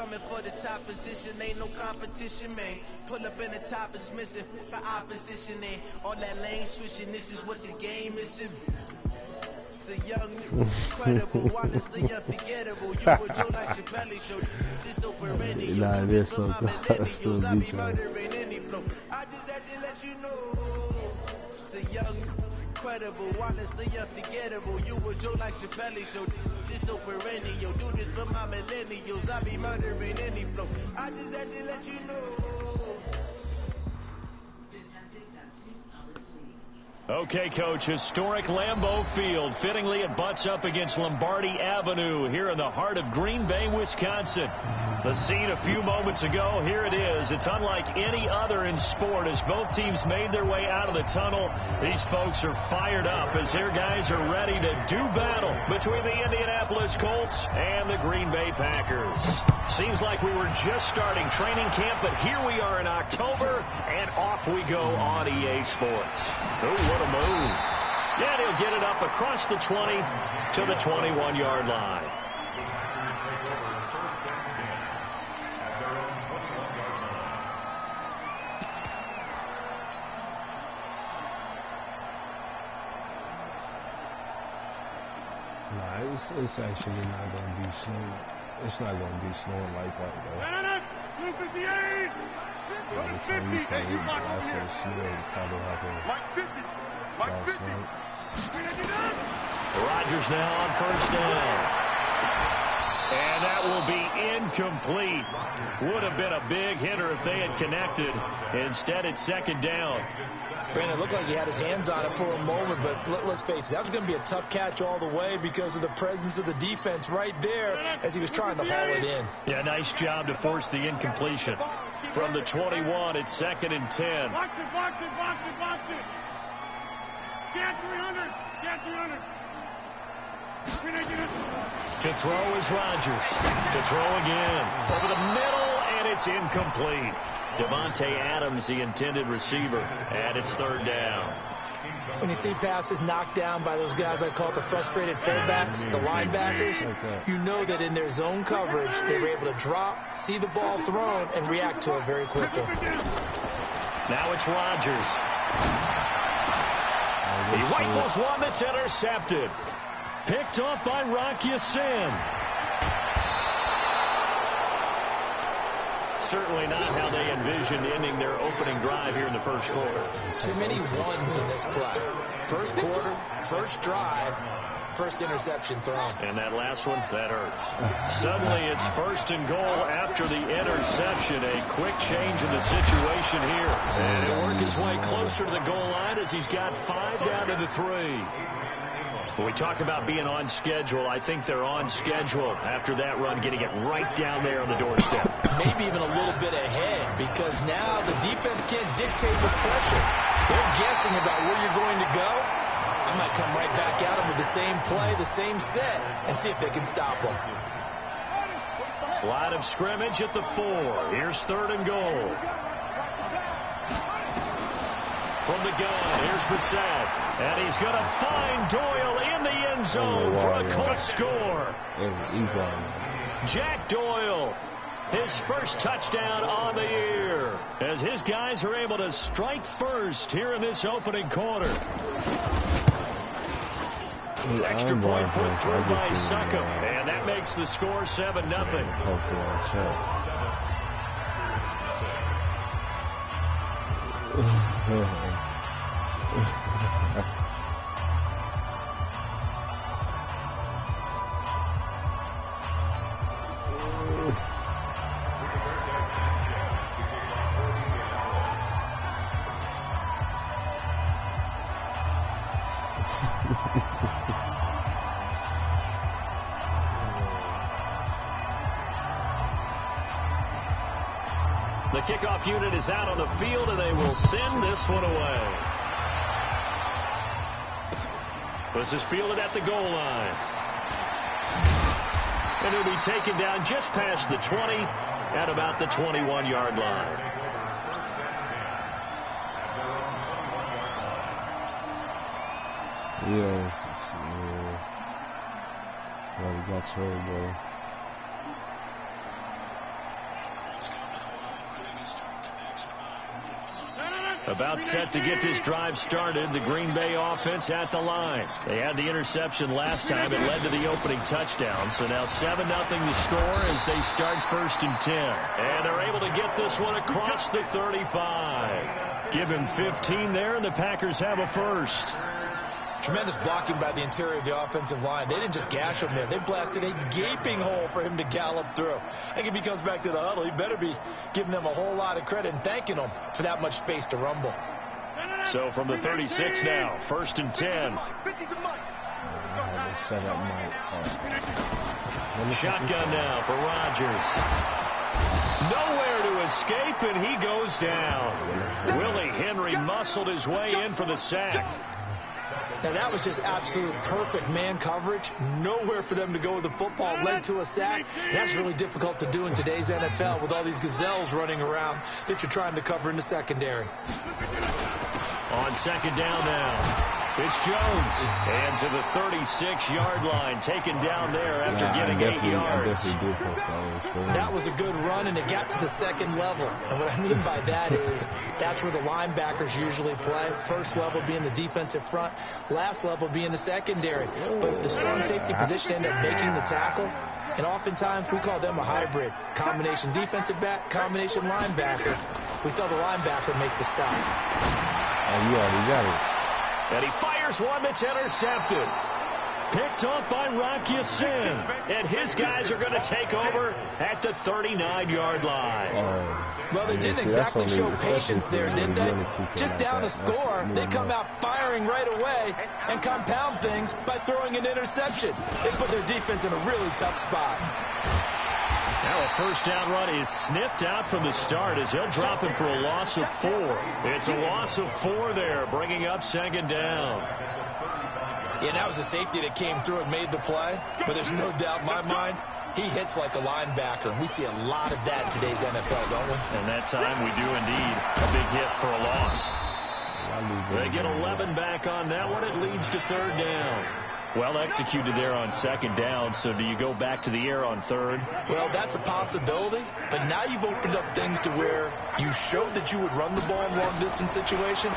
coming for the top position, ain't no competition, man. Pull up in the top is missing, the opposition, and all that lane switching, this is what the game is. The young, incredible, honestly unforgettable. You were Joe like your belly show. This so perennial. Nah, it is so good. I still I beat be you. murdering any flow. I just had to let you know. The young, incredible, honestly unforgettable. You were Joe like your belly show. This so perennial. Do this for my millennials. I be murdering any flow. I just had to let you know. Okay, Coach, historic Lambeau Field. Fittingly, it butts up against Lombardi Avenue here in the heart of Green Bay, Wisconsin. The scene a few moments ago, here it is. It's unlike any other in sport as both teams made their way out of the tunnel. These folks are fired up as their guys are ready to do battle between the Indianapolis Colts and the Green Bay Packers. Seems like we were just starting training camp, but here we are in October, and off we go on EA Sports. Oh, what a move. Yeah, he'll get it up across the 20 to the 21-yard line. Nah, it's actually not going to be snowing. It's not going to be snowing like that, though. Blue 58! By the time you play the last of the snow, it probably happened. Mike 50! Mike 50! Rodgers now on first down. And that will be incomplete. Would have been a big hitter if they had connected. Instead, it's second down. Brandon, it looked like he had his hands on it for a moment, but let's face it, that was going to be a tough catch all the way because of the presence of the defense right there as he was trying to haul it in. Yeah, nice job to force the incompletion. From the 21, it's second and 10. Box it, box it, box it, box it. Get 300, get 300. To throw is Rodgers. To throw again. Over the middle, and it's incomplete. Devontae Adams, the intended receiver, and it's third down. When you see passes knocked down by those guys I call it the frustrated fullbacks, the linebackers, you know that in their zone coverage, they were able to drop, see the ball thrown, and react to it very quickly. Now it's Rodgers. He rifles one that's intercepted. Picked off by Rock Ya-Sin. Certainly not how they envisioned ending their opening drive here in the first quarter. Too many ones in this play. First quarter, first drive, first interception thrown. And that last one, that hurts. Suddenly it's first and goal after the interception. A quick change in the situation here. And he'll work his way closer to the goal line as he's got 5 down to the 3. When we talk about being on schedule, I think they're on schedule after that run, getting it right down there on the doorstep. Maybe even a little bit ahead, because now the defense can't dictate with pressure. They're guessing about where you're going to go. I might come right back at them with the same play, the same set, and see if they can stop them. Line of scrimmage at the 4. Here's third and goal. From the gun, here's Brissett. And he's going to find Doyle in the end zone for a Colts score. Jack Doyle, his first touchdown on the year, as his guys are able to strike first here in this opening quarter. Extra point put through by Succop, and that makes the score 7-0. The kickoff unit is out on the field, and they will send this one away. This is fielded at the goal line. And it'll be taken down just past the 20 at about the 21-yard line. Yes, well, that's horrible. About set to get this drive started. The Green Bay offense at the line. They had the interception last time. It led to the opening touchdown. So now 7-0 to score as they start 1st and 10. And they're able to get this one across the 35. Give him 15 there, and the Packers have a first. Tremendous blocking by the interior of the offensive line. They didn't just gash him there. They blasted a gaping hole for him to gallop through. I think if he comes back to the huddle, he better be giving them a whole lot of credit and thanking them for that much space to rumble. So from the 36 now, 1st and 10. Shotgun now for Rodgers. Nowhere to escape, and he goes down. Willie Henry muscled his way in for the sack. Now, that was just absolute perfect man coverage. Nowhere for them to go with the football. Led to a sack. That's really difficult to do in today's NFL with all these gazelles running around that you're trying to cover in the secondary. On 2nd down now. It's Jones. And to the 36-yard line. Taken down there after getting 8 yards. That was a good run, and it got to the 2nd level. And what I mean by that is that's where the linebackers usually play. 1st level being the defensive front. Last level being the secondary. But the strong safety position ended up making the tackle. And oftentimes we call them a hybrid. Combination defensive back, combination linebacker. We saw the linebacker make the stop. Oh, you already got it. And he fires one that's intercepted. Picked off by Rocky Sin. And his guys are going to take over at the 39-yard line. Well, they didn't exactly show patience there, did they? Just down a score, they come out firing right away and compound things by throwing an interception. They put their defense in a really tough spot. Now a 1st down run is sniffed out from the start as he'll drop him for a loss of 4. It's a loss of 4 there, bringing up 2nd down. Yeah, that was a safety that came through and made the play, but there's no doubt in my mind he hits like a linebacker. We see a lot of that in today's NFL, don't we? And that time we do indeed. A big hit for a loss. They get 11 back on that one. It leads to 3rd down. Well executed there on 2nd down, so do you go back to the air on 3rd? Well, that's a possibility, but now you've opened up things to where you showed that you would run the ball in long-distance situation.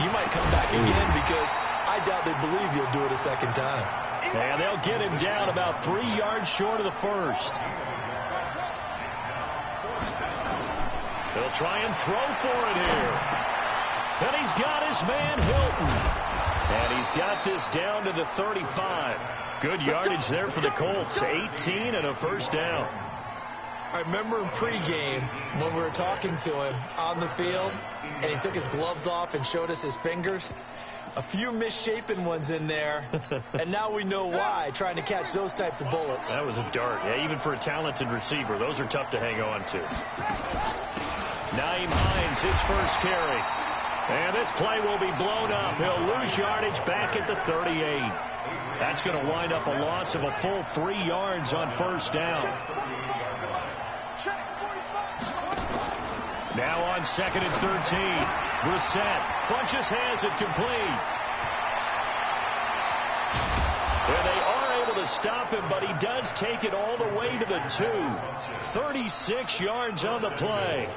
You might come back again because I doubt they believe you'll do it a 2nd time. And they'll get him down about 3 yards short of the 1st. They'll try and throw for it here. And he's got his man Hilton. And he's got this down to the 35. Good yardage there for the Colts. 18 and a 1st down. I remember in pregame when we were talking to him on the field, and he took his gloves off and showed us his fingers. A few misshapen ones in there, and now we know why, trying to catch those types of bullets. That was a dart. Yeah, even for a talented receiver, those are tough to hang on to. Nyheim Hines, his 1st carry. And this play will be blown up. He'll lose yardage back at the 38. That's going to wind up a loss of a full 3 yards on 1st down. Now on 2nd and 13. Brissett. Funches has it complete. And they are able to stop him, but he does take it all the way to the 2. 36 yards on the play.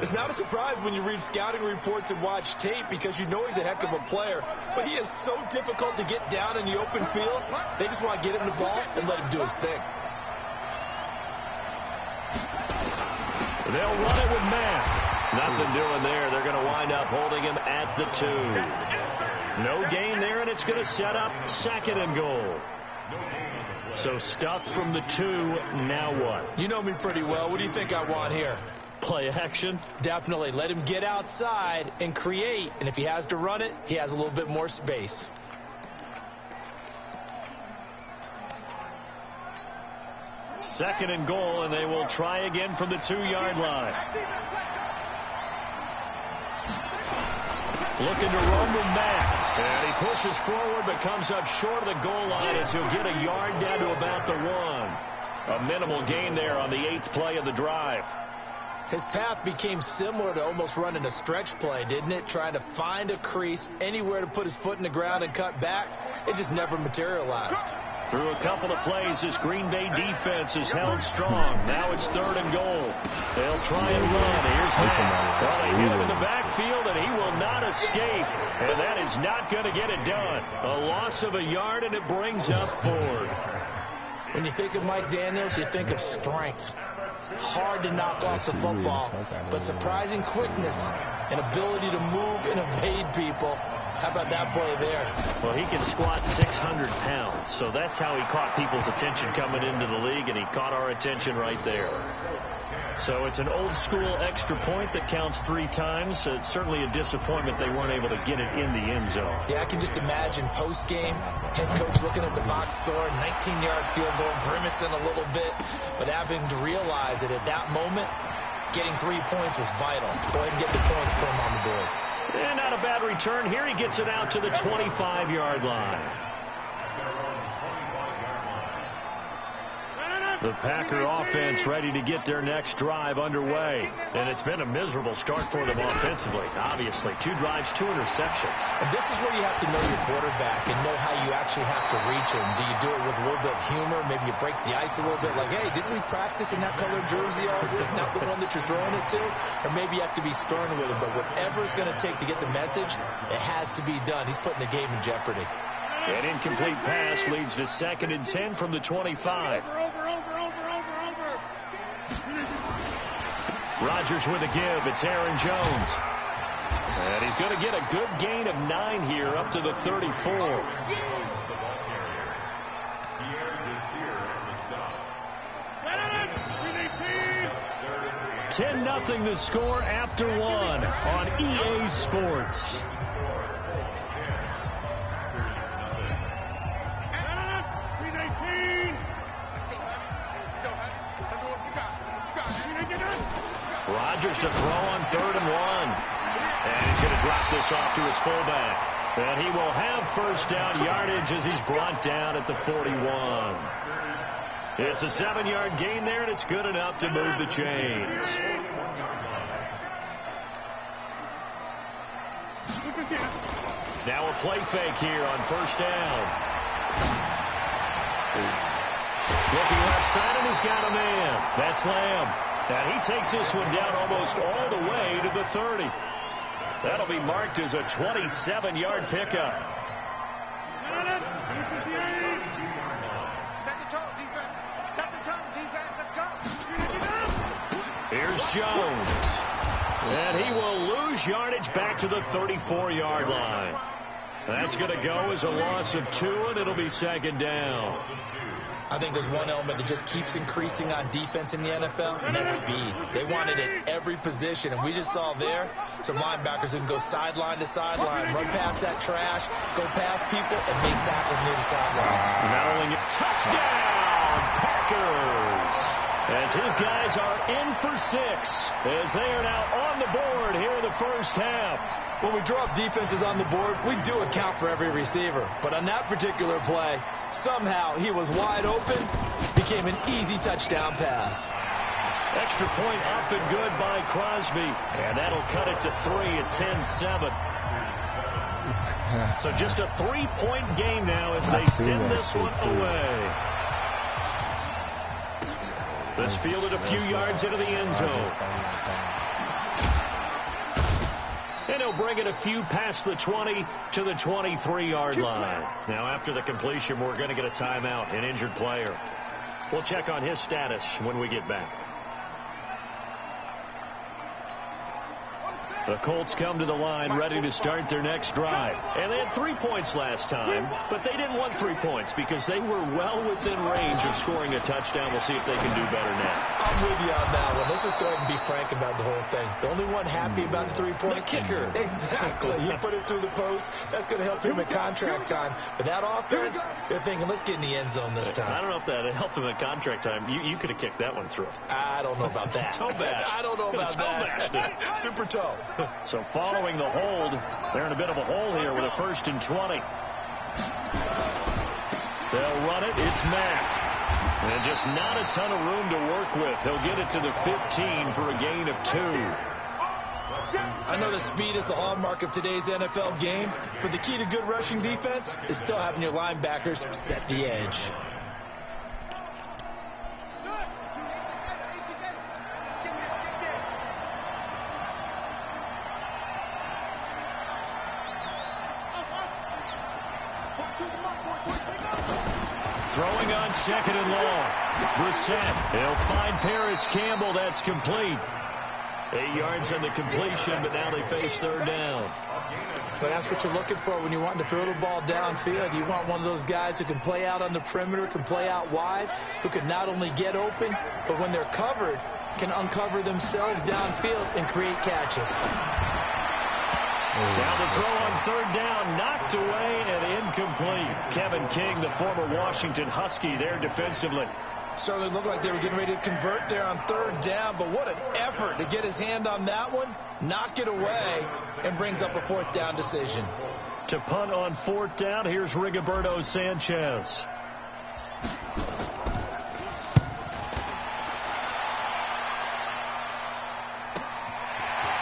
It's not a surprise when you read scouting reports and watch tape because you know he's a heck of a player. But he is so difficult to get down in the open field. They just want to get him the ball and let him do his thing. They'll run it with Matt. Nothing doing there. They're going to wind up holding him at the 2. No gain there, and it's going to set up 2nd and goal. So stuffed from the 2. Now what? You know me pretty well. What do you think I want here? Play action? Definitely. Let him get outside and create. And if he has to run it, he has a little bit more space. Second and goal, and they will try again from the 2-yard line. Looking to run with Matt. And he pushes forward but comes up short of the goal line as he'll get a yard down to about the 1. A minimal gain there on the 8th play of the drive. His path became similar to almost running a stretch play, didn't it? Trying to find a crease, anywhere to put his foot in the ground and cut back. It just never materialized. Through a couple of plays, this Green Bay defense is held strong. Now it's 3rd and goal. They'll try and run. Here's Matt. Well, they hit him in the backfield, and he will not escape. And that is not going to get it done. A loss of a yard, and it brings up 4th. When you think of Mike Daniels, you think of strength. Hard to knock off the football, but surprising quickness and ability to move and evade people. How about that play there? Well, he can squat 600 pounds, so that's how he caught people's attention coming into the league, and he caught our attention right there. So it's an old-school extra point that counts 3 times. It's certainly a disappointment they weren't able to get it in the end zone. Yeah, I can just imagine post-game, head coach looking at the box score, 19-yard field goal, grimacing a little bit, but having to realize that at that moment, getting 3 points was vital. Go ahead and get the points, put them on the board. And not a bad return. Here he gets it out to the 25-yard line. The Packer offense ready to get their next drive underway. And it's been a miserable start for them offensively. Obviously, 2 drives, 2 interceptions. And this is where you have to know your quarterback and know how you actually have to reach him. Do you do it with a little bit of humor? Maybe you break the ice a little bit like, hey, didn't we practice in that colored jersey already? Not the one that you're throwing it to? Or maybe you have to be stern with him. But whatever it's going to take to get the message, it has to be done. He's putting the game in jeopardy. An incomplete pass leads to 2nd and 10 from the 25. Rodgers with a give. It's Aaron Jones. And he's going to get a good gain of 9 here up to the 34. 10-0 the score after 1 on EA Sports. Rodgers to throw on 3rd and 1. And he's going to drop this off to his fullback. And he will have first down yardage as he's brought down at the 41. It's a 7-yard gain there, and it's good enough to move the chains. Now a play fake here on first down. Looking left side, and he's got a man. That's Lamb. And he takes this one down almost all the way to the 30. That'll be marked as a 27-yard pickup. Set the tone, defense. Set the tone, defense. Let's go. Here's Jones. And he will lose yardage back to the 34-yard line. That's going to go as a loss of 2, and it'll be 2nd down. I think there's one element that just keeps increasing on defense in the NFL, and that's speed. They want it at every position, and we just saw there some linebackers who can go sideline to sideline, run past that trash, go past people, and make tackles near the sidelines. Not only touchdown, Packers, as his guys are in for 6, as they are now on the board here in the first half. When we draw up defenses on the board, we do account for every receiver. But on that particular play, somehow he was wide open, became an easy touchdown pass. Extra point up and good by Crosby. And that'll cut it to 3 at 10-7. So just a 3-point game now as they send this one away. This fielded a few yards into the end zone. And he'll bring it a few past the 20 to the 23-yard line. Now, after the completion, we're going to get a timeout, an injured player. We'll check on his status when we get back. The Colts come to the line ready to start their next drive. And they had 3 points last time, but they didn't want 3 points because they were well within range of scoring a touchdown. We'll see if they can do better now. I'm with you on that one. Let's just go ahead and be frank about the whole thing. The only one happy about the 3-point? The kicker. Exactly. He put it through the post. That's going to help him at contract time. But that offense, they're thinking, let's get in the end zone this time. I don't know if that helped him at contract time. You could have kicked that one through. I don't know about that. Toe bash. I don't know about that. Super toe. So following the hold, they're in a bit of a hole here with a 1st and 20. They'll run it. It's Mack. And just not a ton of room to work with. He'll get it to the 15 for a gain of 2. I know that speed is the hallmark of today's NFL game, but the key to good rushing defense is still having your linebackers set the edge. Throwing on second and long. Brissett. He'll find Paris Campbell. That's complete. 8 yards on the completion, but now they face third down. But that's what you're looking for when you're wanting to throw the ball downfield. You want one of those guys who can play out on the perimeter, can play out wide, who can not only get open, but when they're covered, can uncover themselves downfield and create catches. Now the throw on third down, knocked away and incomplete. Kevin King, the former Washington Husky, there defensively. Certainly looked like they were getting ready to convert there on third down, but what an effort to get his hand on that one, knock it away, and brings up a fourth down decision. To punt on fourth down, here's Rigoberto Sanchez.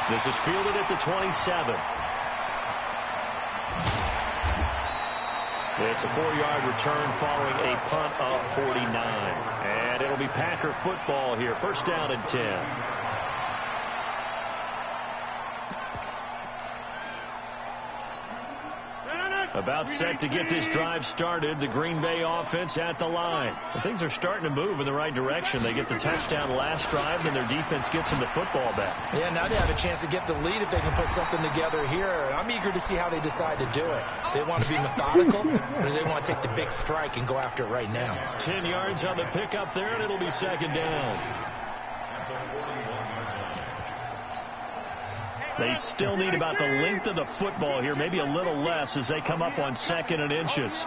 This is fielded at the 27. It's a 4-yard return following a punt of 49. And it'll be Packer football here. First down and 10. About set to get this drive started. The Green Bay offense at the line. And things are starting to move in the right direction. They get the touchdown last drive, and their defense gets them the football back. Yeah, now they have a chance to get the lead if they can put something together here. I'm eager to see how they decide to do it. Do they want to be methodical, or do they want to take the big strike and go after it right now? 10 yards on the pickup there, and it'll be second down. They still need about the length of the football here, maybe a little less as they come up on second and inches.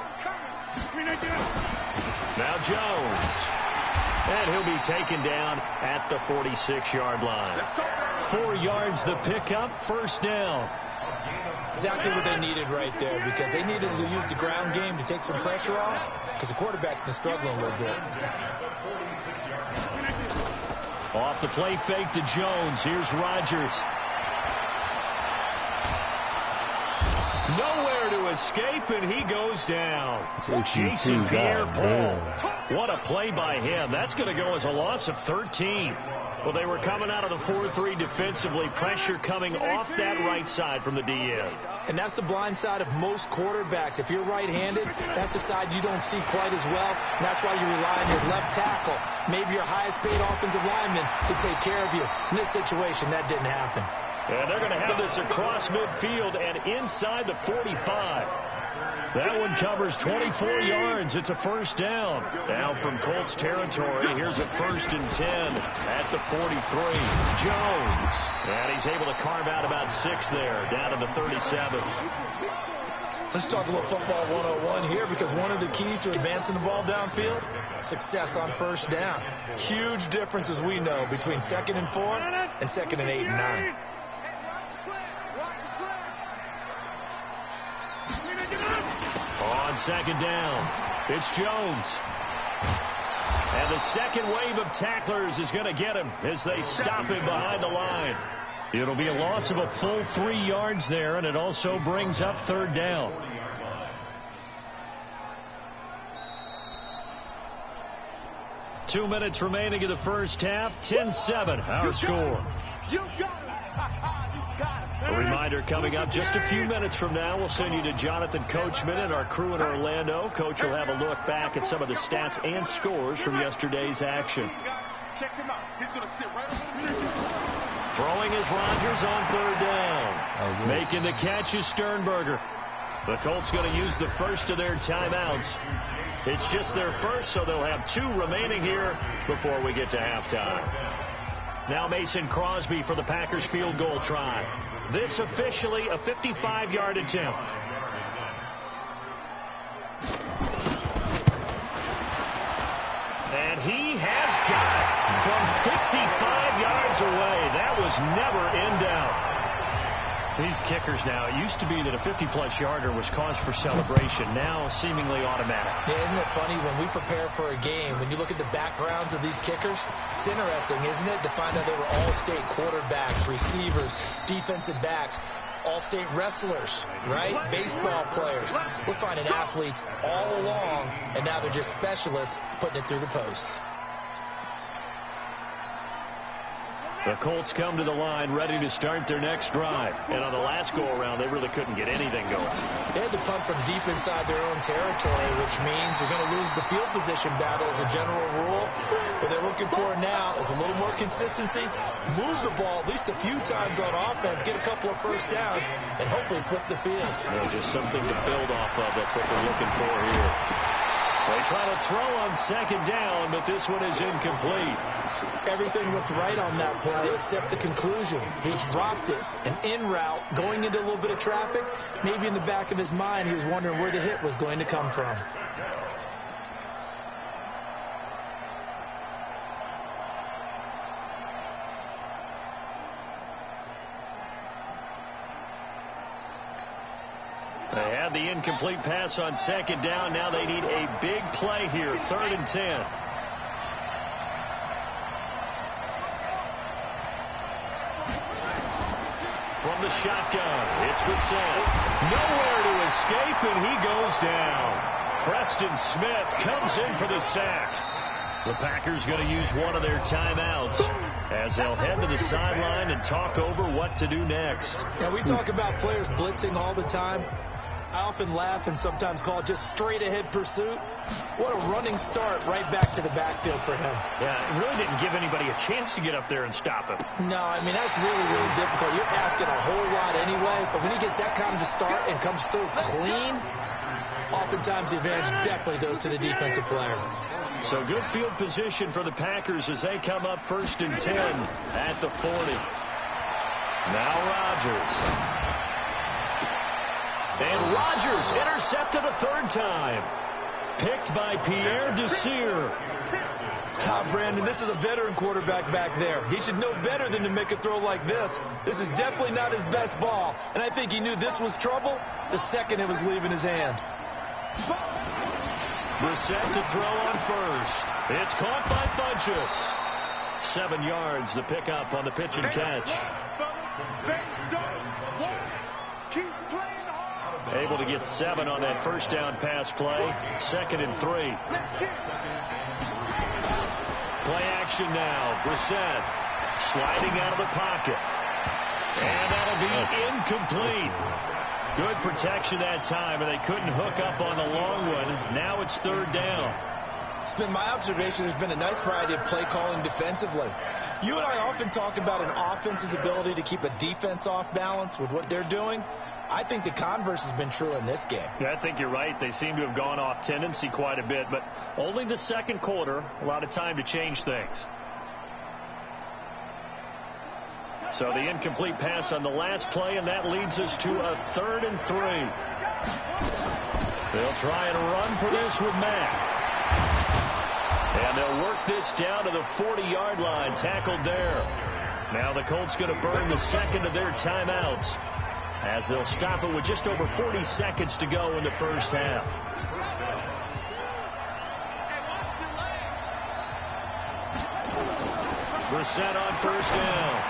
Now Jones. And he'll be taken down at the 46-yard line. 4 yards the pickup, first down. Exactly what they needed right there, because they needed to use the ground game to take some pressure off, because the quarterback's been struggling a little bit. Off the play fake to Jones. Here's Rodgers. Nowhere to escape, and he goes down. Jason Pierre-Paul. What a play by him. That's going to go as a loss of 13. Well, they were coming out of the 4-3 defensively. Pressure coming off that right side from the DN. And that's the blind side of most quarterbacks. If you're right-handed, that's the side you don't see quite as well. And that's why you rely on your left tackle, maybe your highest-paid offensive lineman, to take care of you. In this situation, that didn't happen. And they're going to have this across midfield and inside the 45. That one covers 24 yards. It's a first down. Now from Colts territory, here's a 1st and 10 at the 43. Jones. And he's able to carve out about 6 there, down to the 37. Let's talk a little football 101 here, because one of the keys to advancing the ball downfield, success on first down. Huge difference, as we know, between 2nd and 4 and 2nd and 8 and 9. On second down, it's Jones. And the second wave of tacklers is going to get him as they stop him behind the line. It'll be a loss of a full 3 yards there, and it also brings up third down. Two minutes remaining in the first half. 10-7, our score. A reminder coming up just a few minutes from now, we'll send you to Jonathan Coachman and our crew in Orlando. Coach will have a look back at some of the stats and scores from yesterday's action. Check him out. He's going to sit right over. Throwing is Rodgers on third down. Making the catch is Sternberger. The Colts going to use the first of their timeouts. It's just their first, so they'll have 2 remaining here before we get to halftime. Now Mason Crosby for the Packers field goal try. This officially a 55-yard attempt. And he has got it from 55 yards away. That was never in doubt. These kickers now, it used to be that a 50-plus yarder was cause for celebration. Now seemingly automatic. Yeah, isn't it funny when we prepare for a game, when you look at the backgrounds of these kickers, it's interesting, isn't it, to find out they were all-state quarterbacks, receivers, defensive backs, all-state wrestlers, right? Baseball players. We're finding athletes all along, and now they're just specialists putting it through the posts. The Colts come to the line ready to start their next drive. And on the last go-around, they really couldn't get anything going. They had to punt from deep inside their own territory, which means they're going to lose the field position battle as a general rule. What they're looking for now is a little more consistency, move the ball at least a few times on offense, get a couple of first downs, and hopefully flip the field. Just something to build off of. That's what they're looking for here. They try to throw on second down, but this one is incomplete. Everything looked right on that play except the conclusion. He dropped it, an in route, going into a little bit of traffic. Maybe in the back of his mind, he was wondering where the hit was going to come from. They had the incomplete pass on second down. Now they need a big play here, 3rd and 10. From the shotgun, it's Brissett. Nowhere to escape, and he goes down. Preston Smith comes in for the sack. The Packers going to use one of their timeouts as they'll head to the sideline and talk over what to do next. Yeah, we talk about players blitzing all the time. I often laugh and sometimes call it just straight-ahead pursuit. What a running start right back to the backfield for him. Yeah, it really didn't give anybody a chance to get up there and stop him. No, I mean, that's really, really difficult. You're asking a whole lot anyway, but when he gets that kind of a start and comes through clean, oftentimes the advantage definitely goes to the defensive player. So good field position for the Packers as they come up 1st and 10 at the 40. Now Rodgers. And Rodgers intercepted a 3rd time. Picked by Pierre Desir. Brandon, this is a veteran quarterback back there. He should know better than to make a throw like this. This is definitely not his best ball. And I think he knew this was trouble the second it was leaving his hand. Brissett to throw on first. It's caught by Funchess. 7 yards, the pickup on the pitch and catch. Able to get 7 on that first down pass play. 2nd and 3. Play action now. Brissett sliding out of the pocket. And that'll be incomplete. Good protection that time, and they couldn't hook up on the long one. Now it's 3rd down. It's been my observation there's been a nice variety of play calling defensively. You and I often talk about an offense's ability to keep a defense off balance with what they're doing. I think the converse has been true in this game. Yeah, I think you're right. They seem to have gone off tendency quite a bit, but only the 2nd quarter, a lot of time to change things. So the incomplete pass on the last play, and that leads us to a 3rd and 3. They'll try and run for this with Mack. And they'll work this down to the 40-yard line, tackled there. Now the Colts going to burn the 2nd of their timeouts as they'll stop it with just over 40 seconds to go in the first half. Brissett on first down.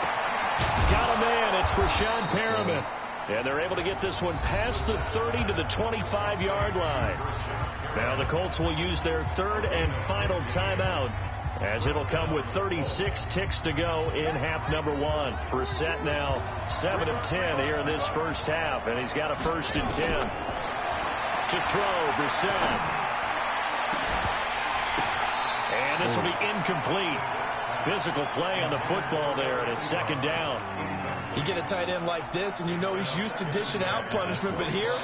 Got a man. It's Brashad Perriman. And they're able to get this one past the 30 to the 25-yard line. Now the Colts will use their 3rd and final timeout as it'll come with 36 ticks to go in half number 1. Brissett now 7 of 10 here in this first half, and he's got a 1st and 10. To throw, Brissett. And this will be incomplete. Physical play on the football there, and it's 2nd down. You get a tight end like this, and you know he's used to dishing out punishment, but here,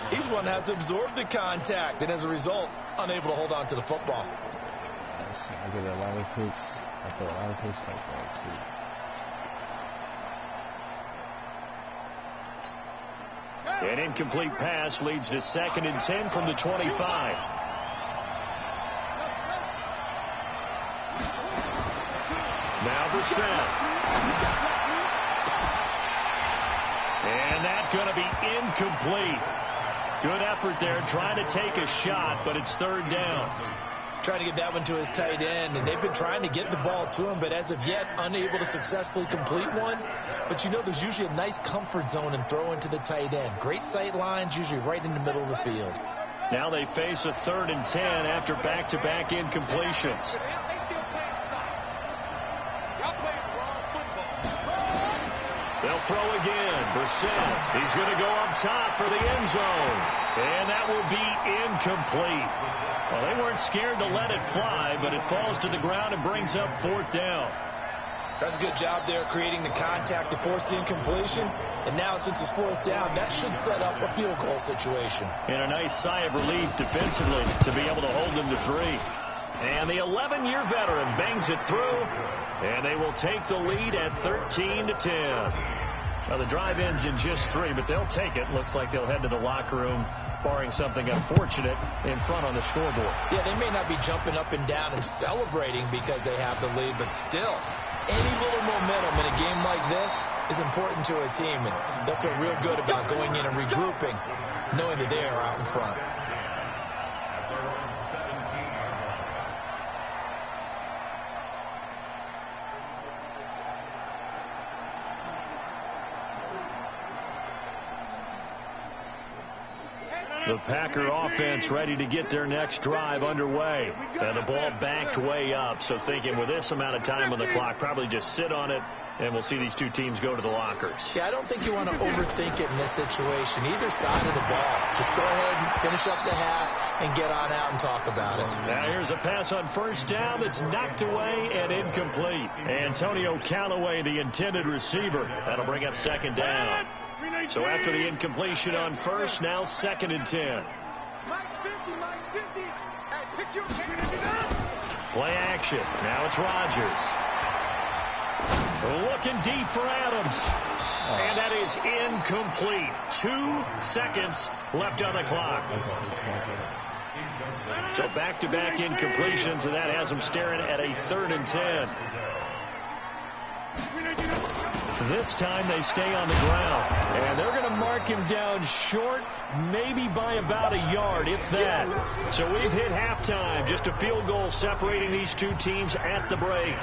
he's one that has to absorb the contact, and as a result, unable to hold on to the football. I get a lot of picks. I throw a lot of picks like that, too. An incomplete pass leads to 2nd and 10 from the 25. Now Brissett. And that's going to be incomplete. Good effort there, trying to take a shot, but it's 3rd down. Trying to get that one to his tight end, and they've been trying to get the ball to him, but as of yet, unable to successfully complete one. But you know there's usually a nice comfort zone in throwing to the tight end. Great sight lines, usually right in the middle of the field. Now they face a 3rd and 10 after back-to-back incompletions. They still playing solid. Y'all playing wrong football. throw again. Brissett, he's going to go up top for the end zone. And that will be incomplete. Well, they weren't scared to let it fly, but it falls to the ground and brings up 4th down. That's a good job there creating the contact to force the incompletion. And now since it's 4th down, that should set up a field goal situation. And a nice sigh of relief defensively to be able to hold them to 3. And the 11-year veteran bangs it through, and they will take the lead at 13-10. Now, the drive ends in just 3, but they'll take it. Looks like they'll head to the locker room, barring something unfortunate in front on the scoreboard. Yeah, they may not be jumping up and down and celebrating because they have the lead, but still, any little momentum in a game like this is important to a team, and they'll feel real good about going in and regrouping, knowing that they are out in front. The Packer offense ready to get their next drive underway. And the ball backed way up. So thinking with this amount of time on the clock, probably just sit on it, and we'll see these two teams go to the lockers. Yeah, I don't think you want to overthink it in this situation. Either side of the ball. Just go ahead and finish up the half and get on out and talk about it. Now here's a pass on 1st down that's knocked away and incomplete. Antonio Callaway, the intended receiver. That'll bring up 2nd down. So after the incompletion on 1st, now 2nd and 10. Mike's 50, Mike's 50. Hey, pick your play action. Now it's Rodgers. Looking deep for Adams. And that is incomplete. 2 seconds left on the clock. So back-to-back incompletions, and that has them staring at a 3rd and 10. This time they stay on the ground, and they're going to mark him down short, maybe by about a yard, if that. So we've hit halftime, just a field goal separating these two teams at the break.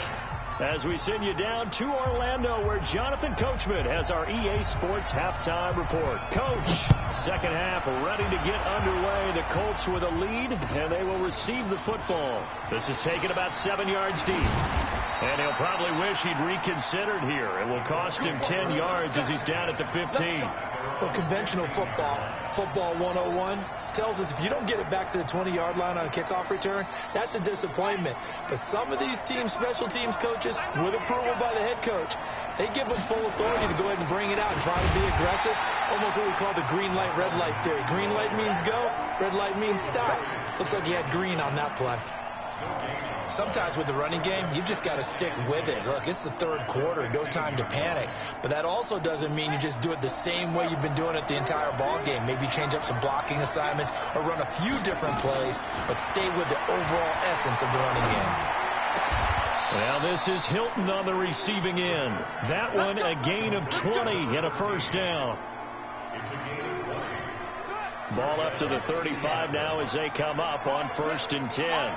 As we send you down to Orlando, where Jonathan Coachman has our EA Sports halftime report. Coach, 2nd half ready to get underway. The Colts with a lead, and they will receive the football. This is taken about 7 yards deep. And he'll probably wish he'd reconsidered here. It will cost him 10 yards as he's down at the 15. Well, conventional football 101, tells us if you don't get it back to the 20-yard line on a kickoff return, that's a disappointment. But some of these teams, special teams coaches, with approval by the head coach, they give them full authority to go ahead and bring it out and try to be aggressive. Almost what we call the green light, red light theory. Green light means go, red light means stop. Looks like he had green on that play. Sometimes with the running game, you've just got to stick with it. Look, it's the 3rd quarter, no time to panic. But that also doesn't mean you just do it the same way you've been doing it the entire ball game. Maybe change up some blocking assignments or run a few different plays, but stay with the overall essence of the running game. Well, this is Hilton on the receiving end. That one a gain of 20 and a 1st down. Ball up to the 35 now as they come up on 1st and 10.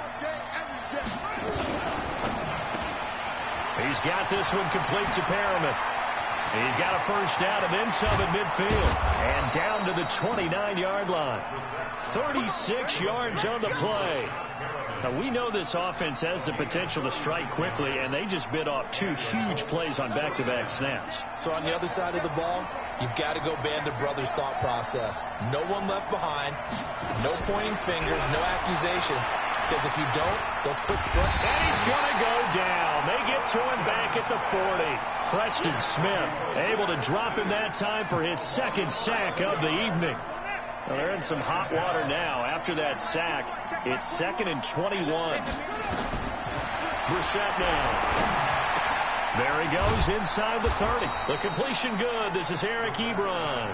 He's got this one complete to Perriman. He's got a 1st down and then some at midfield. And down to the 29-yard line. 36 yards on the play. Now, we know this offense has the potential to strike quickly, and they just bit off 2 huge plays on back-to-back snaps. So on the other side of the ball, you've got to go Band of Brothers thought process. No one left behind, no pointing fingers, no accusations. Because if you don't, those quick strikes. And he's going to go down. They get to him back at the 40. Preston Smith able to drop him that time for his 2nd sack of the evening. Well, they're in some hot water now. After that sack, it's 2nd and 21. Brissett now. There he goes inside the 30. The completion good. This is Eric Ebron.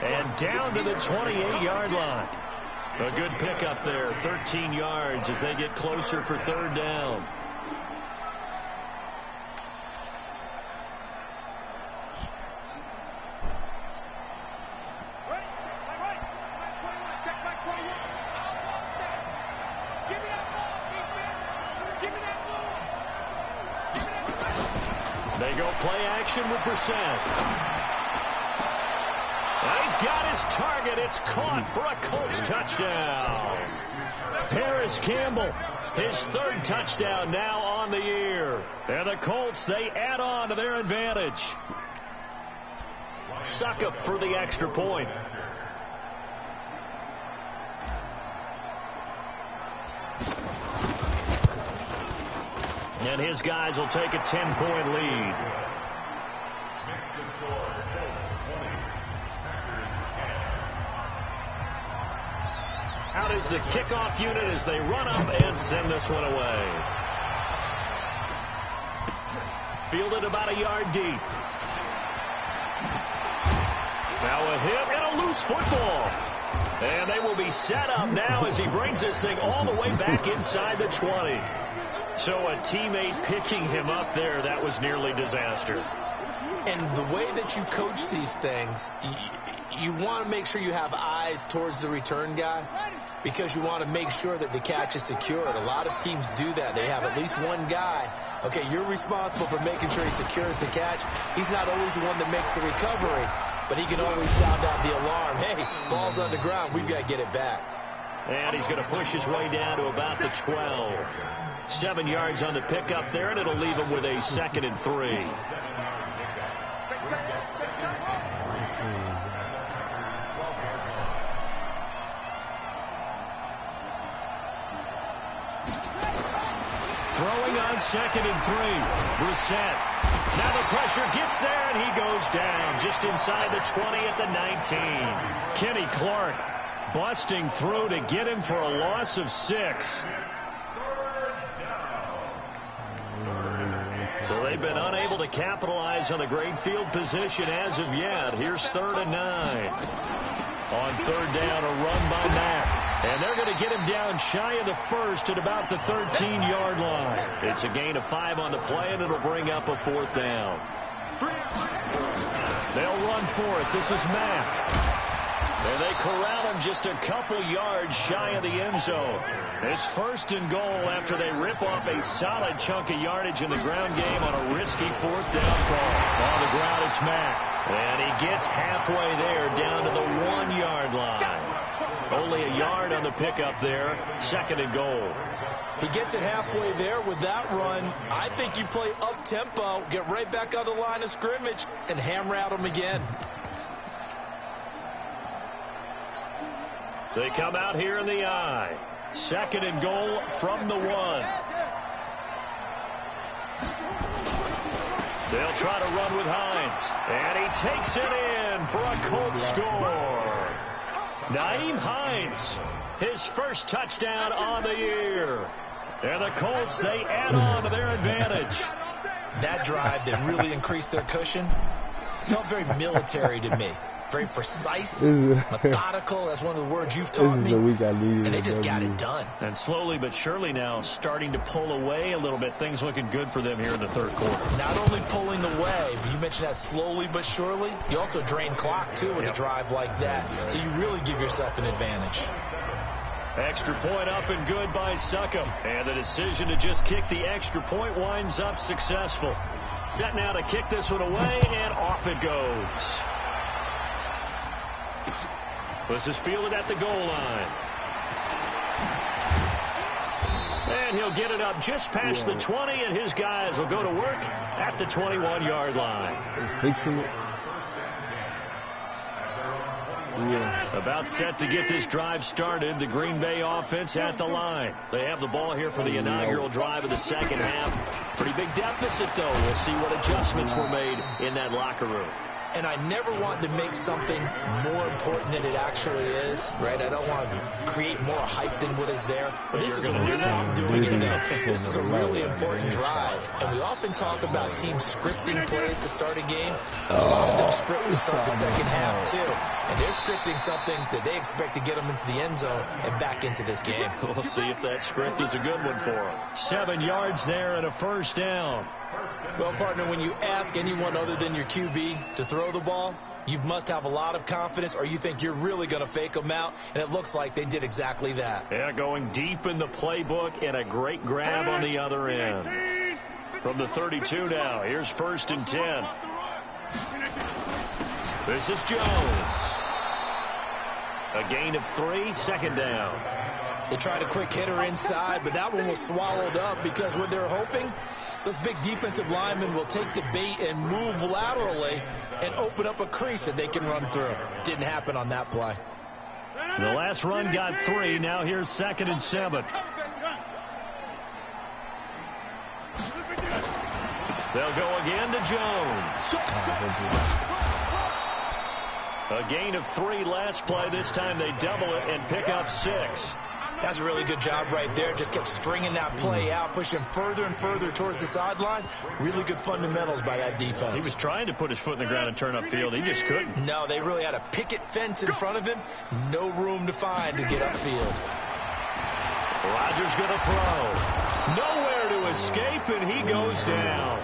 And down to the 28-yard line. A good pickup there, 13 yards as they get closer for 3rd down. They go play action with Brissett. He's got his target. It's caught for a Colts touchdown. Paris Campbell, his 3rd touchdown now on the year. And the Colts, they add on to their advantage. Suckup for the extra point. And his guys will take a 10-point lead. Out is the kickoff unit as they run up and send this one away. Fielded about a yard deep. Now a hit and a loose football. And they will be set up now as he brings this thing all the way back inside the 20. So a teammate picking him up there, that was nearly disaster. And the way that you coach these things, you want to make sure you have eyes towards the return guy because you want to make sure that the catch is secured. A lot of teams do that. They have at least one guy. Okay, you're responsible for making sure he secures the catch. He's not always the one that makes the recovery, but he can always sound out the alarm. Hey, ball's on the ground. We've got to get it back. And he's going to push his way down to about the 12. 7 yards on the pickup there, and it'll leave him with a 2nd and 3. Throwing on 2nd and 3. Brissett. Now the pressure gets there, and he goes down just inside the 20 at the 19. Kenny Clark busting through to get him for a loss of 6. So they've been unable to capitalize on the great field position as of yet. Here's 3rd and 9. On 3rd down, a run by Mack. And they're going to get him down shy of the 1st at about the 13-yard line. It's a gain of 5 on the play, and it'll bring up a 4th down. They'll run for it. This is Mack. And they corral him just a couple yards shy of the end zone. It's 1st and goal after they rip off a solid chunk of yardage in the ground game on a risky 4th down call. On the ground, it's Mack. And he gets halfway there down to the 1-yard line. Only a yard on the pickup there. 2nd and goal. He gets it halfway there with that run. I think you play up-tempo, get right back on the line of scrimmage, and hammer at him again. They come out here in the I. 2nd and goal from the 1. They'll try to run with Hines. And he takes it in for a Colts score. Nyheim Hines, his first touchdown on the year. And the Colts, they add on to their advantage. That drive that really increased their cushion felt very military to me. Very precise, methodical. That's one of the words you've taught me. And they just got it done. And slowly but surely now starting to pull away a little bit. Things looking good for them here in the 3rd quarter. Not only pulling away, but you mentioned that slowly but surely. You also drain clock, too, with a drive like that. So you really give yourself an advantage. Extra point up and good by Suckup. And the decision to just kick the extra point winds up successful. Set now to kick this one away, and off it goes. This is fielded at the goal line. And he'll get it up just past the 20, and his guys will go to work at the 21-yard line. Fixing it. About set to get this drive started. The Green Bay offense at the line. They have the ball here for the inaugural drive of the 2nd half. Pretty big deficit, though. We'll see what adjustments were made in that locker room. And I never want to make something more important than it actually is, right? I don't want to create more hype than what is there. But this is a real, I'm doing it though. This is a really important drive. And we often talk about teams scripting plays to start a game. A lot of them script to start the 2nd half too. And they're scripting something that they expect to get them into the end zone and back into this game. We'll see if that script is a good one for them. 7 yards there and a 1st down. Well, partner, when you ask anyone other than your QB to throw the ball, you must have a lot of confidence, or you think you're really going to fake them out, and it looks like they did exactly that. Yeah, going deep in the playbook and a great grab on the other end. From the 32 now, here's 1st and 10. This is Jones. A gain of 3, 2nd down. They tried a quick hitter inside, but that one was swallowed up because what they're hoping, those big defensive linemen will take the bait and move laterally and open up a crease that they can run through. Didn't happen on that play. The last run got 3. Now here's 2nd and 7. They'll go again to Jones. A gain of 3 last play. This time they double it and pick up 6. That's a really good job right there. Just kept stringing that play out, pushing further and further towards the sideline. Really good fundamentals by that defense. He was trying to put his foot in the ground and turn upfield. He just couldn't. No, they really had a picket fence in front of him. No room to find to get upfield. Rodgers going to throw. Nowhere to escape, and he goes down.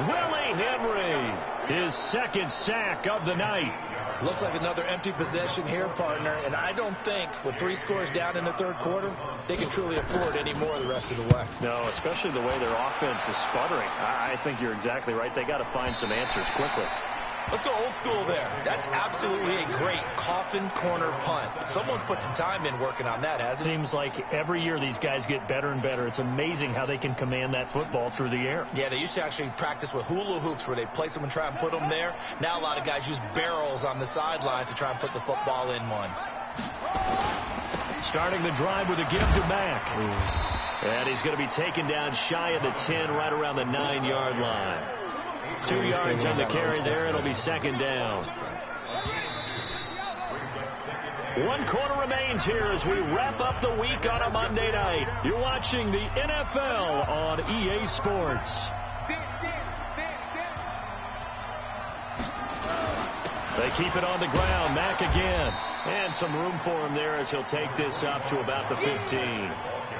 Willie Henry, his 2nd sack of the night. Looks like another empty possession here, partner, and I don't think with 3 scores down in the 3rd quarter, they can truly afford any more the rest of the way. No, especially the way their offense is sputtering. I think you're exactly right. They got to find some answers quickly. Let's go old school there. That's absolutely a great coffin corner punt. Someone's put some time in working on that, hasn't it? Seems like every year these guys get better and better. It's amazing how they can command that football through the air. Yeah, they used to actually practice with hula hoops where they place them and try and put them there. Now a lot of guys use barrels on the sidelines to try and put the football in one. Starting the drive with a give to Mack. And he's going to be taken down shy of the 10, right around the 9-yard line. 2 yards on the carry there. It'll be 2nd down. 1 quarter remains here as we wrap up the week on a Monday night. You're watching the NFL on EA Sports. They keep it on the ground. Mack again. And some room for him there as he'll take this up to about the 15.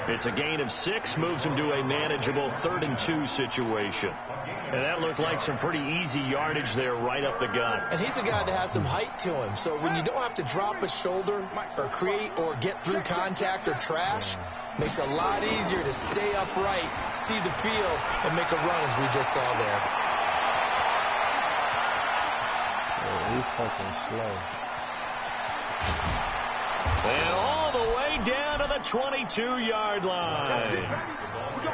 It's a gain of 6, moves him to a manageable 3rd and 2 situation. And that looked like some pretty easy yardage there right up the gut. And he's a guy that has some height to him. So when you don't have to drop a shoulder or create or get through contact or trash, makes it a lot easier to stay upright, see the field, and make a run as we just saw there. He's fucking slow. And all the way down to the 22-yard line.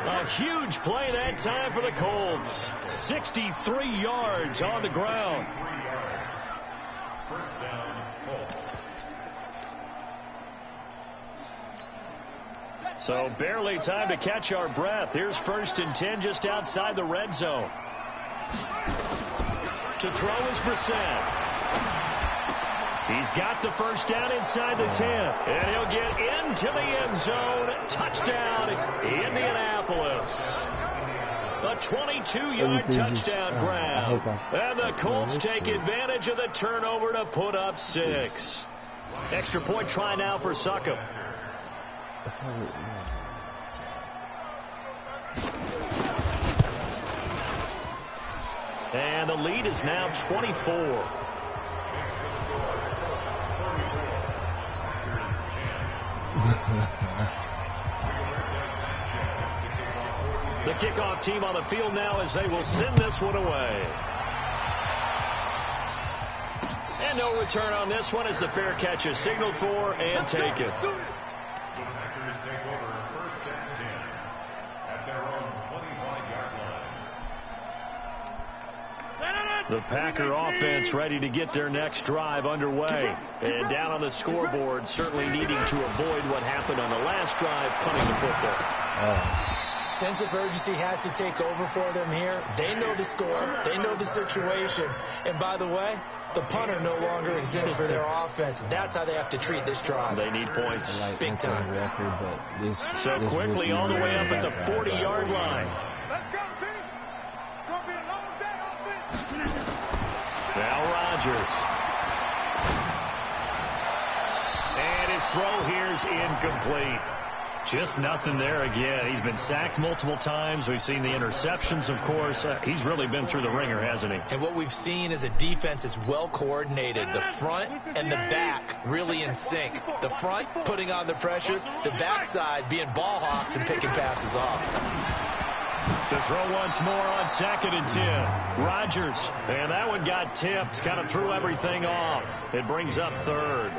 A huge play that time for the Colts. 63 yards on the ground. So barely time to catch our breath. Here's 1st and 10 just outside the red zone. To throw is Brissett. He's got the 1st down inside the 10. And he'll get into the end zone. Touchdown, Indianapolis. A 22-yard touchdown grab. And the Colts take advantage of the turnover to put up 6. Extra point try now for Succop. And the lead is now 24. The kickoff team on the field now as they will send this one away. And no return on this one as the fair catch is signaled for and taken. The Packer offense ready to get their next drive underway. And down on the scoreboard, certainly needing to avoid what happened on the last drive, punting the football. Sense of urgency has to take over for them here. They know the score. They know the situation. And by the way, the punter no longer exists for their offense. That's how they have to treat this drive. They need points. Big time. So quickly all the way up at the 40-yard line. Let's go, team. It's going to be a long day offense. Now Rodgers. And his throw here's incomplete. Just nothing there again. He's been sacked multiple times. We've seen the interceptions, of course. He's really been through the ringer, hasn't he? And what we've seen is a defense that's well coordinated. The front and the back really in sync. The front putting on the pressure. The backside being ball hawks and picking passes off. To throw once more on 2nd and 10. Rodgers. And that one got tipped. Kind of threw everything off. It brings up 3rd.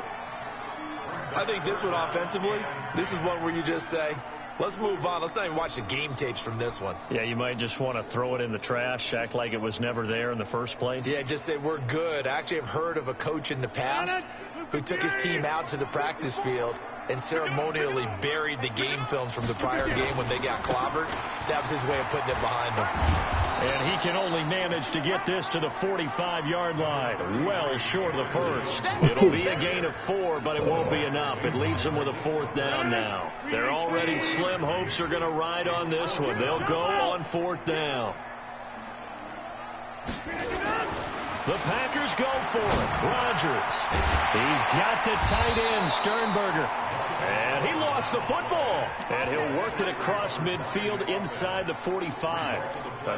I think this one offensively, this is one where you just say, let's move on. Let's not even watch the game tapes from this one. Yeah, you might just want to throw it in the trash, act like it was never there in the first place. Yeah, just say we're good. I actually have heard of a coach in the past who took his team out to the practice field and ceremonially buried the game films from the prior game when they got clobbered. That was his way of putting it behind them. And he can only manage to get this to the 45-yard line. Well short of the first. It'll be a gain of 4, but it won't be enough. It leaves them with a 4th down now. Their already slim hopes are going to ride on this one. They'll go on 4th down. The Packers go for it. Rodgers. He's got the tight end, Sternberger. And he lost the football. And he'll work it across midfield inside the 45.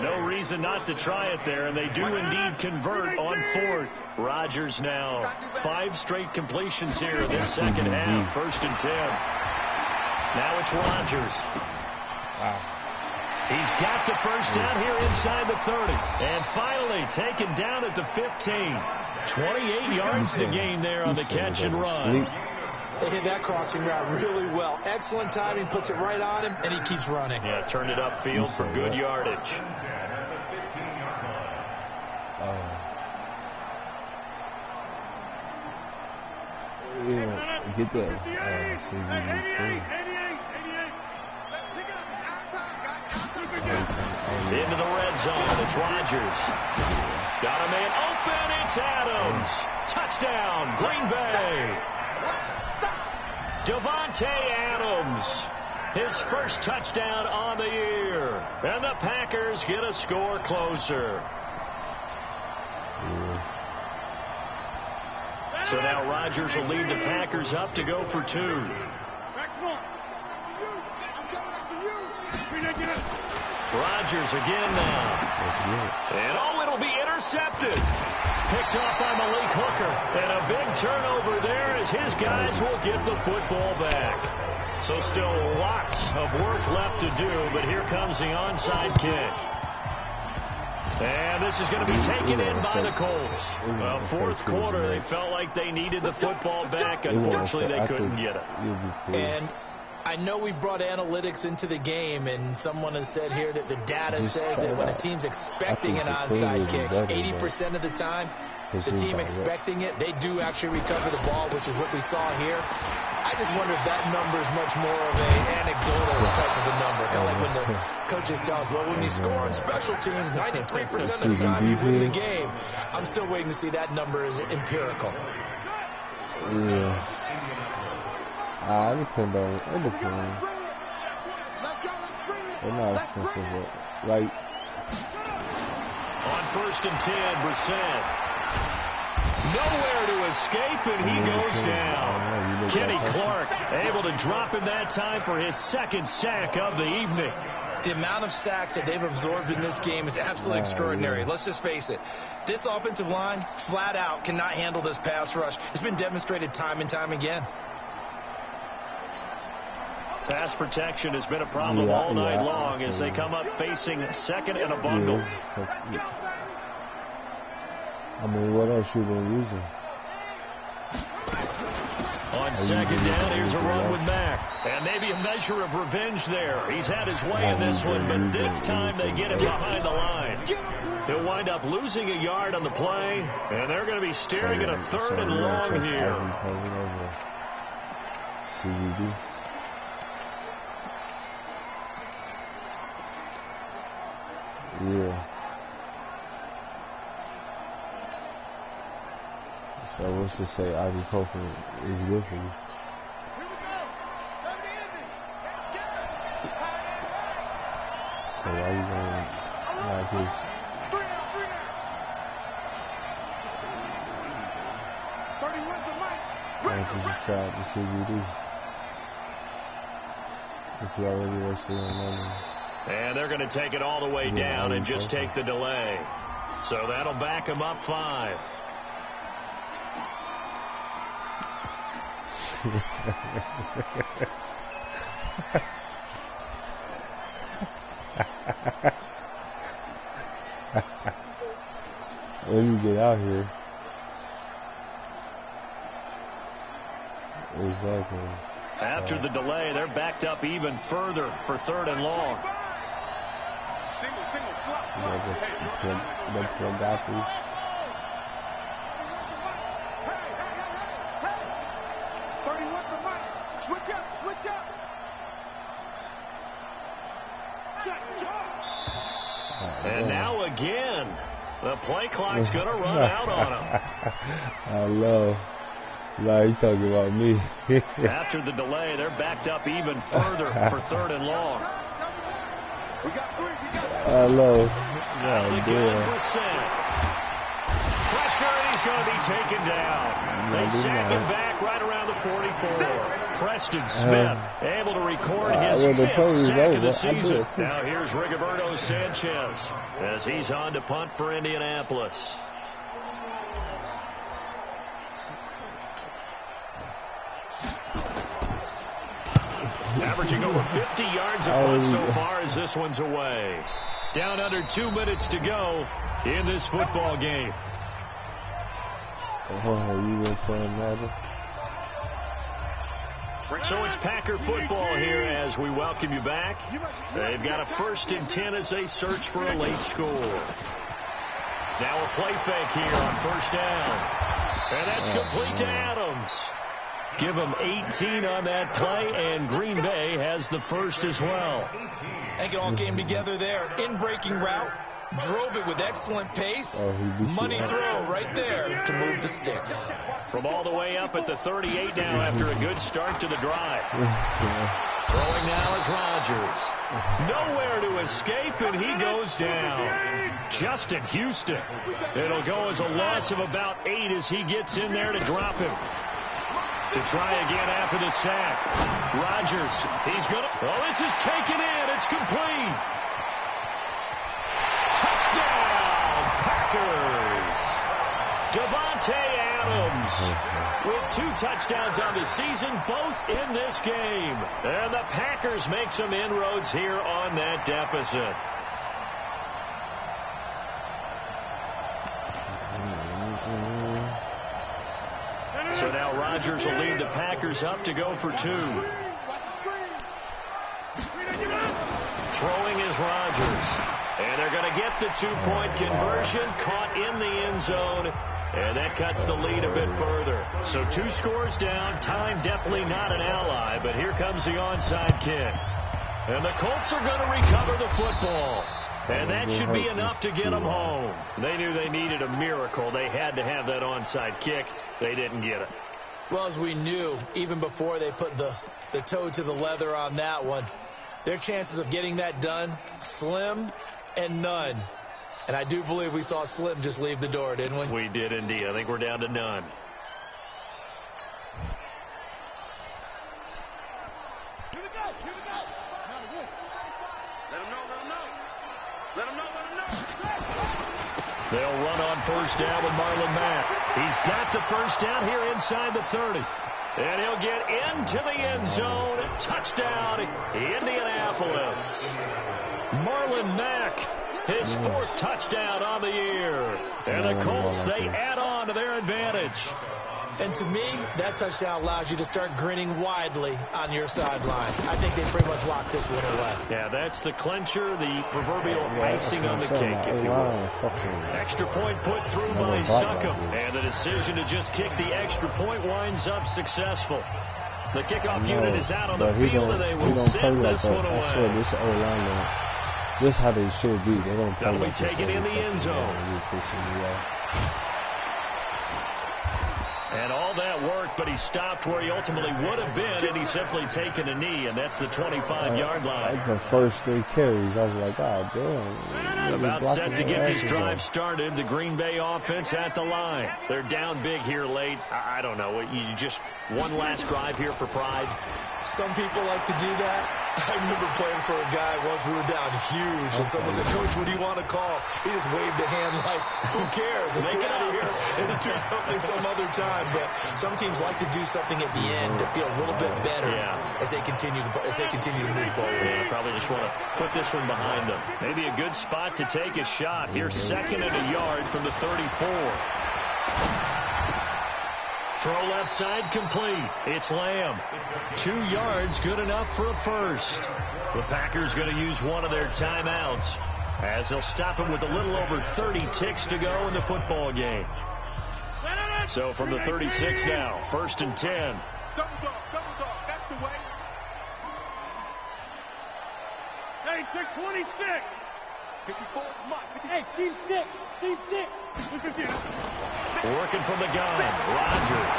No reason not to try it there, and they do indeed convert on 4th. Rodgers now 5 straight completions here in this second half. 1st and 10. Now it's Rodgers. Wow. He's got the first down here inside the 30. And finally taken down at the 15. 28 yards to gain there on the catch and run. They hit that crossing route really well. Excellent timing, puts it right on him, and he keeps running. Yeah, turned it upfield for good yardage. Yeah, get that CBD. Into the red zone. It's Rodgers. Got a man open. It's Adams. Touchdown, Green Bay. Devontae Adams. His first touchdown on the year. And the Packers get a score closer. So now Rodgers will lead the Packers up to go for 2. Rodgers again now. And it'll be intercepted. Picked off by Malik Hooker. And a big turnover there as his guys will get the football back. So still lots of work left to do, but here comes the onside kick. And this is going to be taken in by the Colts. Well, 4th quarter, they felt like they needed the football back. Unfortunately, they couldn't get it. And I know we brought analytics into the game, and someone has said here that the data says that when a team's expecting an onside kick, 80% of the time, the team expecting it, they do actually recover the ball, which is what we saw here. I just wonder if that number is much more of an anecdotal type of a number. Kind of like when the coaches tell us, well, when you score on special teams, 93% of the time you win the game. I'm still waiting to see that number is empirical. Yeah. I depend on it. It depends. They're not expensive, but like on 1st and 10, Brissett. Nowhere to escape, and he goes down. Kenny Clark able to drop him that time for his 2nd sack of the evening. The amount of sacks that they've absorbed in this game is absolutely extraordinary. Let's just face it. This offensive line, flat out, cannot handle this pass rush. It's been demonstrated time and time again. Pass protection has been a problem all night long as they come up facing 2nd and a bundle. I mean, what else you been using? On 2nd down, here's a run with Mack. And maybe a measure of revenge there. He's had his way in this one, but this time they get him behind the line. He'll wind up losing a yard on the play, and they're going to be staring at a 3rd and long here. CBD. Yeah. So what's to say ibuprofen is good for you? So why you going like this? Why don't you just try the CBD? If you already wasted your money. And they're going to take it all the way down and just take the delay. So that'll back them up 5. Let me get out here. Exactly. After the delay, they're backed up even further for 3rd and long. Single, slot. Switch up. And now again, the play clock's going to run out on him. I love. Nah, you talking about me. After the delay, they're backed up even further for 3rd and long. We got 3. I love. Pressure, and he's going to be taken down. They sack him back right around the 44. Preston Smith able to record his 5th sack of the season. Now here's Rigoberto Sanchez as he's on to punt for Indianapolis. Averaging over 50 yards a punt so far as this one's away. Down under 2 minutes to go in this football game. You been playing Madden? So it's Packer football here as we welcome you back. They've got a 1st and 10 as they search for a late score. Now a play fake here on 1st down. And that's complete to Adams. Give them 18 on that play, and Green Bay has the 1st as well. I think it all came together there. In-breaking route. Drove it with excellent pace. Money throw right there to move the sticks. From all the way up at the 38 now after a good start to the drive. Throwing now is Rodgers. Nowhere to escape, and he goes down. Justin Houston. It'll go as a loss of about 8 as he gets in there to drop him. To try again after the sack. Rodgers, he's going to... Well, this is taken in. It's complete. Touchdown, Packers. Devontae Adams with 2 touchdowns on the season, both in this game. And the Packers make some inroads here on that deficit. So now Rodgers will lead the Packers up to go for 2. Throwing is Rodgers. And they're going to get the 2-point conversion, caught in the end zone, and that cuts the lead a bit further. So 2 scores down, time definitely not an ally, but here comes the onside kick. And the Colts are going to recover the football. And that should be enough to get them home. They knew they needed a miracle. They had to have that onside kick. They didn't get it. Well, as we knew, even before they put the toe to the leather on that one, their chances of getting that done, slim and none. And I do believe we saw Slim just leave the door, didn't we? We did indeed. I think we're down to none. Here we go. Let him know. They'll run on 1st down with Marlon Mack. He's got the 1st down here inside the 30. And he'll get into the end zone. Touchdown, Indianapolis. Marlon Mack, his 4th touchdown on the year. And the Colts, they add on to their advantage. And to me, that touchdown allows you to start grinning widely on your sideline. I think they pretty much locked this one away. Yeah, that's the clincher, the proverbial icing on the cake, if you will. Extra point put through by Succum. And the decision to just kick the extra point winds up successful. The kickoff unit is out on the field, and they will send this one away. I swear, this O-line, this is how they should be. They don't play That'll be taken in the end zone. And all that worked, but he stopped where he ultimately would have been, and he's simply taken a knee, and that's the 25-yard line. Like the first 3 carries, I was like, oh, damn. About set to get this drive started, the Green Bay offense at the line. They're down big here late. I don't know. You just one last drive here for pride. Some people like to do that. I remember playing for a guy once. We were down huge, and someone said, Coach, what do you want to call? He just waved a hand like, who cares? Let's get out of here and do something some other time. But some teams like to do something at the end to feel a little bit better as they continue to move forward. Yeah, probably just want to put this one behind them. Maybe a good spot to take a shot. Here's 2nd and a yard from the 34. Throw left side complete. It's Lamb. 2 yards, good enough for a first. The Packers going to use one of their timeouts as they'll stop him with a little over 30 ticks to go in the football game. So from the 36 now, 1st and 10. Double dog, that's the way. Hey, 626. 54, hey, Steve 6. Working from the gun, Rodgers.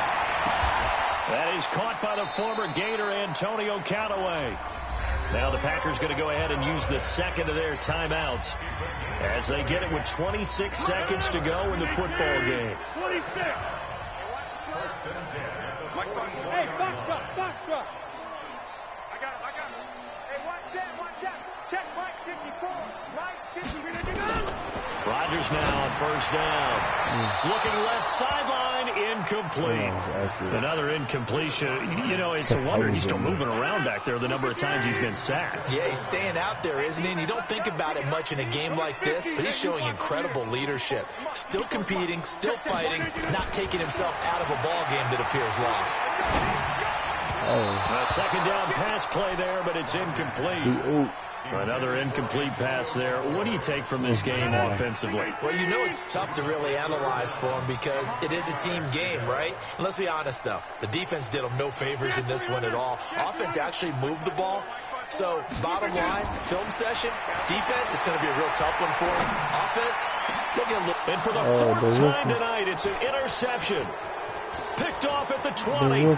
That is caught by the former Gator Antonio Callaway. Now the Packers going to go ahead and use the second of their timeouts as they get it with 26 seconds to go in the football game. 26. Hey, box truck. I got him. Hey, watch that. Check right 54. Right 50. Rodgers now on first down. Looking left sideline, incomplete. Another incompletion. You know, it's a wonder he's still moving around back there the number of times he's been sacked. Yeah, he's staying out there, isn't he? And you don't think about it much in a game like this, but he's showing incredible leadership. Still competing, still fighting, not taking himself out of a ball game that appears lost. A second down pass play there, but it's incomplete. Another incomplete pass there. What do you take from this game offensively? Well, you know it's tough to really analyze for him because it is a team game, right? And let's be honest, though. The defense did them no favors in this one at all. Offense actually moved the ball. So, bottom line, film session, defense, it's going to be a real tough one for him. Offense, they'll get a little... And for the 4th time tonight, it's an interception. Picked off at the 20.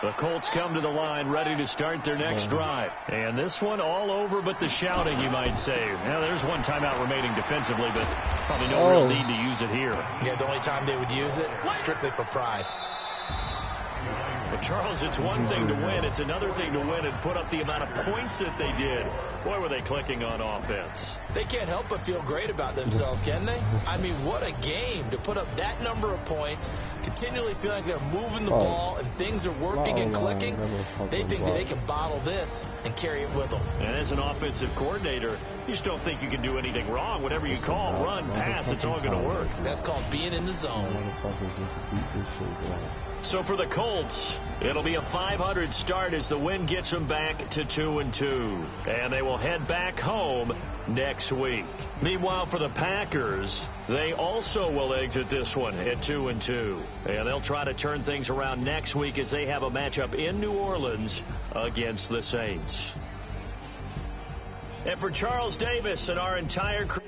The Colts come to the line ready to start their next drive. And this one all over but the shouting, you might say. Now, there's one timeout remaining defensively, but probably no real need to use it here. Yeah, the only time they would use it, strictly for pride. Well, Charles, it's one thing to win. It's another thing to win and put up the amount of points that they did. Boy, were they clicking on offense. They can't help but feel great about themselves, can they? I mean, what a game to put up that number of points, continually feel like they're moving the ball and things are working and clicking. They think that they can bottle this and carry it with them. And as an offensive coordinator, you just don't think you can do anything wrong. Whatever you call, run, pass, it's all going to work. That's called being in the zone. So for the Colts, it'll be a 500 start as the win gets them back to 2-2. And they will head back home next week. Meanwhile, for the Packers, they also will exit this one at 2-2. And they'll try to turn things around next week as they have a matchup in New Orleans against the Saints. And for Charles Davis and our entire crew,